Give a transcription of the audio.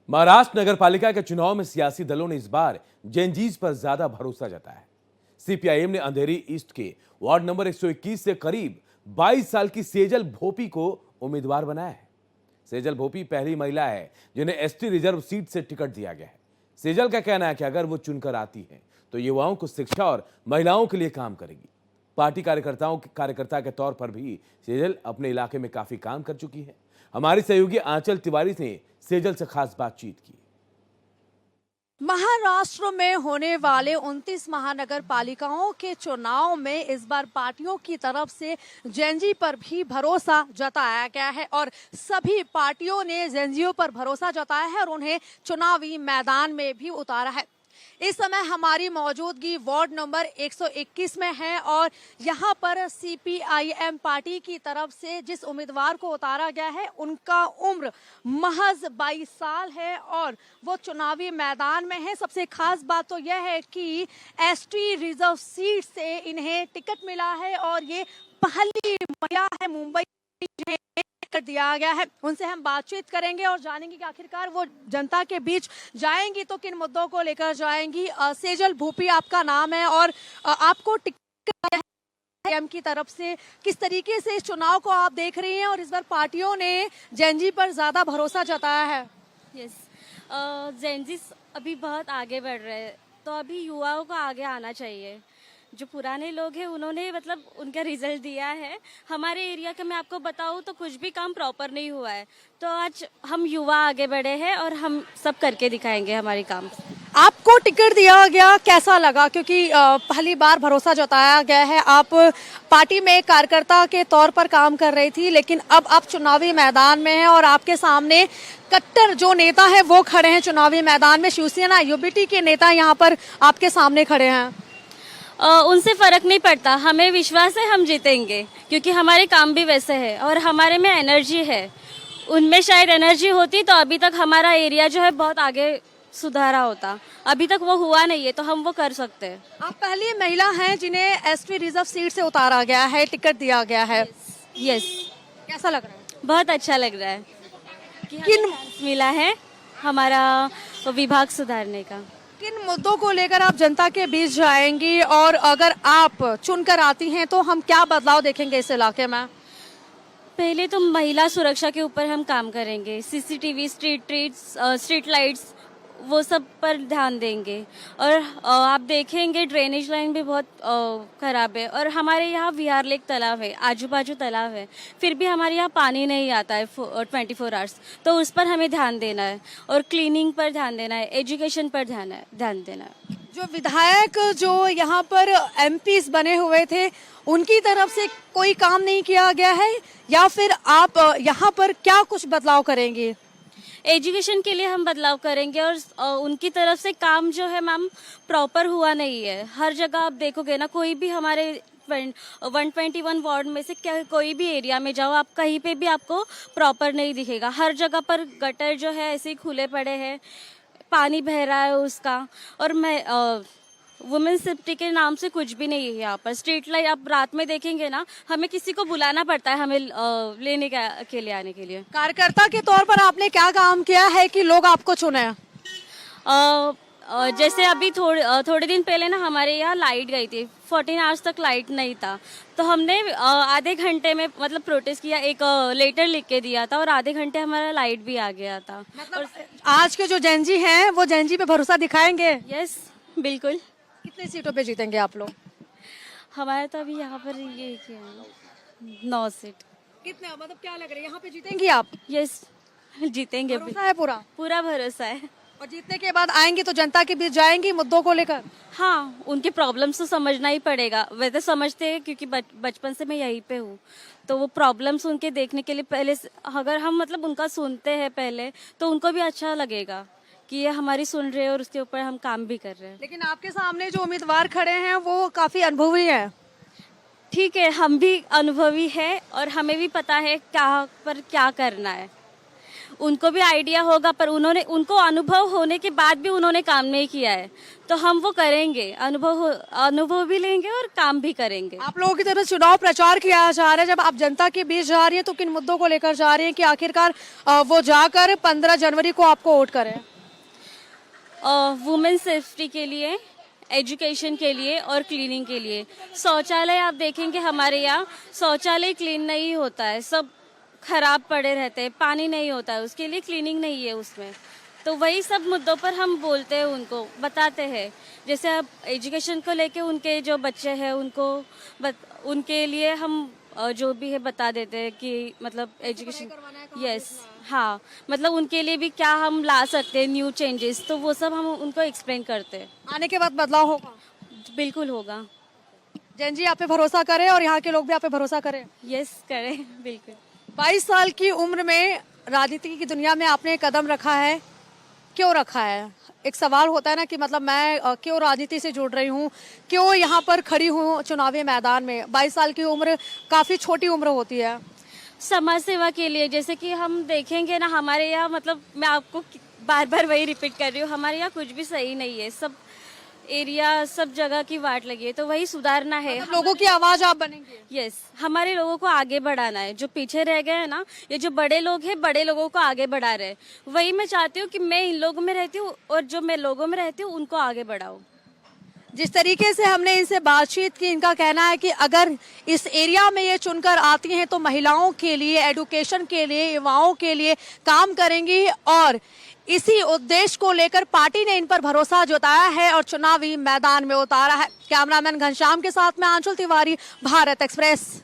महाराष्ट्र नगर पालिका के चुनाव में सियासी दलों ने इस बार जेनजीज पर ज्यादा भरोसा जताया है। सीपीआईएम ने अंधेरी ईस्ट के वार्ड नंबर 121 से करीब 22 साल की सेजल भोपी को उम्मीदवार बनाया है। सेजल भोपी पहली महिला है जिन्हें एसटी रिजर्व सीट से टिकट दिया गया है। सेजल का कहना है कि अगर वो चुनकर आती है तो युवाओं को शिक्षा और महिलाओं के लिए काम करेगी। पार्टी कार्यकर्ता के तौर पर भी सेजल अपने इलाके में काफी काम कर चुकी है। हमारी सहयोगी आंचल तिवारी ने सेजल से खास बातचीत की। महाराष्ट्र में होने वाले 29 महानगर पालिकाओं के चुनाव में इस बार पार्टियों की तरफ से जेनजी पर भी भरोसा जताया गया है और सभी पार्टियों ने जेनजियों पर भरोसा जताया है और उन्हें चुनावी मैदान में भी उतारा है। इस समय हमारी मौजूदगी वार्ड नंबर 121 में है और यहाँ पर सीपीआईएम पार्टी की तरफ से जिस उम्मीदवार को उतारा गया है उनका उम्र महज 22 साल है और वो चुनावी मैदान में है। सबसे खास बात तो यह है कि एसटी रिजर्व सीट से इन्हें टिकट मिला है और ये पहली महिला है मुंबई कर दिया गया है। उनसे हम बातचीत करेंगे और जानेंगे कि आखिरकार वो जनता के बीच जाएंगी तो किन मुद्दों को लेकर जाएंगी। सेजल भोपी आपका नाम है और आपको टिकट एम की तरफ से किस तरीके से इस चुनाव को आप देख रही हैं और इस बार पार्टियों ने जेनजी पर ज्यादा भरोसा जताया है? यस, जेनजी अभी बहुत आगे बढ़ रहे हैं तो अभी युवाओं को आगे आना चाहिए। जो पुराने लोग हैं उन्होंने मतलब उनका रिजल्ट दिया है। हमारे एरिया का मैं आपको बताऊं तो कुछ भी काम प्रॉपर नहीं हुआ है, तो आज हम युवा आगे बढ़े हैं और हम सब करके दिखाएंगे हमारे काम। आपको टिकट दिया गया, कैसा लगा? क्योंकि पहली बार भरोसा जताया गया है। आप पार्टी में कार्यकर्ता के तौर पर काम कर रही थी लेकिन अब आप चुनावी मैदान में हैं और आपके सामने कट्टर जो नेता है वो खड़े हैं चुनावी मैदान में। शिवसेना यूबीटी के नेता यहाँ पर आपके सामने खड़े हैं। उनसे फर्क नहीं पड़ता, हमें विश्वास है हम जीतेंगे क्योंकि हमारे काम भी वैसे है और हमारे में एनर्जी है। उनमें शायद एनर्जी होती तो अभी तक हमारा एरिया जो है बहुत आगे सुधारा होता। अभी तक वो हुआ नहीं है तो हम वो कर सकते हैं। आप पहली महिला हैं जिन्हें एसटी रिजर्व सीट से उतारा गया है, टिकट दिया गया है। यस। कैसा लग रहा है? बहुत अच्छा लग रहा है कि हमें चांस मिला है हमारा विभाग सुधारने का। किन मुद्दों को लेकर आप जनता के बीच जाएंगी और अगर आप चुनकर आती हैं तो हम क्या बदलाव देखेंगे इस इलाके में? पहले तो महिला सुरक्षा के ऊपर हम काम करेंगे। सीसीटीवी, स्ट्रीट लाइट्स वो सब पर ध्यान देंगे और आप देखेंगे ड्रेनेज लाइन भी बहुत खराब है और हमारे यहाँ विहार लेक तालाब है, आजू बाजू तालाब है, फिर भी हमारे यहाँ पानी नहीं आता है 24 आवर्स, तो उस पर हमें ध्यान देना है और क्लीनिंग पर ध्यान देना है, एजुकेशन पर ध्यान देना है। जो विधायक जो यहाँ पर एमपीज बने हुए थे उनकी तरफ से कोई काम नहीं किया गया है या फिर आप यहाँ पर क्या कुछ बदलाव करेंगे? एजुकेशन के लिए हम बदलाव करेंगे और उनकी तरफ से काम जो है मैम प्रॉपर हुआ नहीं है। हर जगह आप देखोगे ना, कोई भी हमारे 121 वार्ड में से कोई भी एरिया में जाओ आप, कहीं पे भी आपको प्रॉपर नहीं दिखेगा। हर जगह पर गटर जो है ऐसे ही खुले पड़े हैं, पानी बह रहा है उसका, और वुमेन सेफ्टी के नाम से कुछ भी नहीं है यहाँ पर। स्ट्रीट लाइट आप रात में देखेंगे ना, हमें किसी को बुलाना पड़ता है हमें लेने के लिए आने के लिए। कार्यकर्ता के तौर पर आपने क्या काम किया है कि लोग आपको चुने? जैसे अभी थोड़े दिन पहले ना हमारे यहाँ लाइट गई थी, 14 आवर्स तक लाइट नहीं था, तो हमने आधे घंटे में मतलब प्रोटेस्ट किया, एक लेटर लिख के दिया था और आधे घंटे हमारा लाइट भी आ गया था। मतलब आज के जो जेनजी हैं वो जेनजी पे भरोसा दिखाएंगे? यस, बिल्कुल। कितनी सीटों पे जीतेंगे आप लोग? हमारे तो अभी यहाँ पर ये 9 सीट। कितने, मतलब क्या लग रहा है यहाँ पे जीतेंगी आप? यस, जीतेंगे। भरोसा है पूरा भरोसा है। और जीतने के बाद आएंगी तो जनता के बीच जाएंगी मुद्दों को लेकर? हाँ, उनके प्रॉब्लम्स तो समझना ही पड़ेगा। वैसे समझते हैं क्योंकि बचपन से मैं यहीं पे हूँ, तो वो प्रॉब्लम्स उनके देखने के लिए पहले अगर हम मतलब उनका सुनते हैं पहले तो उनको भी अच्छा लगेगा कि ये हमारी सुन रहे हैं और उसके ऊपर हम काम भी कर रहे हैं। लेकिन आपके सामने जो उम्मीदवार खड़े हैं वो काफी अनुभवी हैं। ठीक है, हम भी अनुभवी है और हमें भी पता है क्या पर क्या करना है। उनको भी आइडिया होगा, पर उनको अनुभव होने के बाद भी उन्होंने काम नहीं किया है, तो हम वो करेंगे, अनुभव भी लेंगे और काम भी करेंगे। आप लोगों की तरफ चुनाव प्रचार किया जा रहा है, जब आप जनता के बीच जा रही है तो किन मुद्दों को लेकर जा रही है कि आखिरकार वो जाकर 15 जनवरी को आपको वोट करें? वुमेन सेफ्टी के लिए, एजुकेशन के लिए और क्लीनिंग के लिए। शौचालय आप देखेंगे हमारे यहाँ शौचालय क्लीन नहीं होता है, सब खराब पड़े रहते हैं, पानी नहीं होता है, उसके लिए क्लीनिंग नहीं है उसमें। तो वही सब मुद्दों पर हम बोलते हैं, उनको बताते हैं। जैसे अब एजुकेशन को लेके उनके जो बच्चे हैं उनके लिए हम जो भी है बता देते हैं कि मतलब एजुकेशन, यस, हाँ, मतलब उनके लिए भी क्या हम ला सकते हैं न्यू चेंजेस, तो वो सब हम उनको एक्सप्लेन करते हैं। आने के बाद बदलाव होगा? बिल्कुल होगा। जैन जी आप पे भरोसा करें और यहाँ के लोग भी आप पे भरोसा करें? यस, करें, बिल्कुल। 22 साल की उम्र में राजनीति की दुनिया में आपने कदम रखा है, क्यों रखा है? एक सवाल होता है ना कि मतलब मैं क्यों राजनीति से जुड़ रही हूँ, क्यों यहाँ पर खड़ी हूँ चुनावी मैदान में? 22 साल की उम्र काफ़ी छोटी उम्र होती है। समाज सेवा के लिए, जैसे कि हम देखेंगे ना हमारे यहाँ, मतलब मैं आपको बार बार वही रिपीट कर रही हूँ, हमारे यहाँ कुछ भी सही नहीं है, सब एरिया सब जगह की वाट लगी है, तो वही सुधारना है। मतलब लोगों की आवाज आप बनेंगे? यस, हमारे लोगों को आगे बढ़ाना है। जो पीछे रह गए हैं ना, ये जो बड़े लोग हैं, बड़े लोगों को आगे बढ़ा रहे हैं। वही मैं चाहती हूँ कि मैं इन लोगों में रहती हूँ और जो मैं लोगों में रहती हूँ उनको आगे बढ़ाऊँ। जिस तरीके से हमने इनसे बातचीत की, इनका कहना है कि अगर इस एरिया में ये चुनकर आती हैं तो महिलाओं के लिए, एजुकेशन के लिए, युवाओं के लिए काम करेंगी और इसी उद्देश्य को लेकर पार्टी ने इन पर भरोसा जताया है और चुनावी मैदान में उतारा है। कैमरामैन घनश्याम के साथ में आंचल तिवारी, भारत एक्सप्रेस।